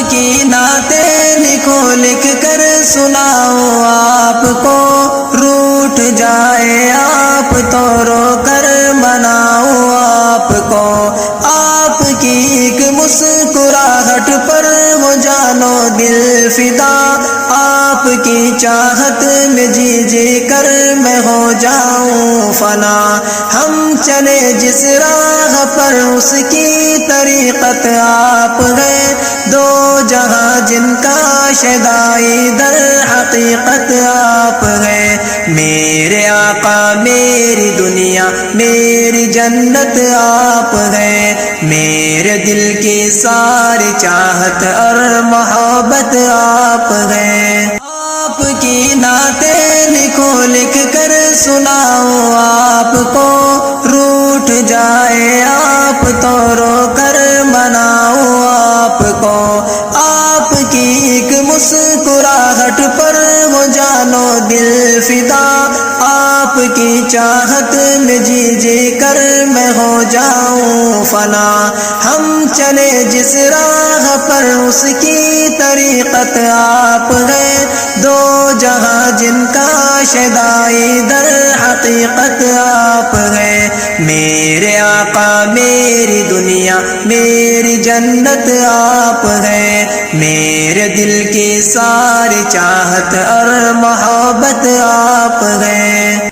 کی نعتیں لکھو لکھ کر سناؤ آپ کو، روٹھ جائے آپ تو رو کر مناؤ آپ کو، آپ کی ایک مسکراہٹ پر ہو جانو دل فدا، آپ کی چاہت میں جی جی کر میں ہو جاؤں فنا، ہم چلے جس راہ پر اس کی طریقت آپ ہے، دو جہاں جن کا شیدائی در حقیقت آپ ہے، میرے آقا میری دنیا میری جنت آپ ہے، میرے دل کی ساری چاہت اور محبت آپ ہے، آپ کی نعتیں لکھو لکھ کر سناؤ آپ کو، روٹھ جائے آپ تو رو کر مناؤ آپ کو، آپ کی ایک مسکراہٹ پر ہو جانو دل فدا، آپ کی چاہت میں جی جی کر میں ہو جاؤں فنا، ہم چلے جس راہ پر اس کی طریقت آپ ہے، دو جہاں جن کا شیدائی در حقیقت آپ ہے، میرے آقا میری دنیا میری جنت آپ ہے، میرے دل کی ساری چاہت اور محبت آپ ہے۔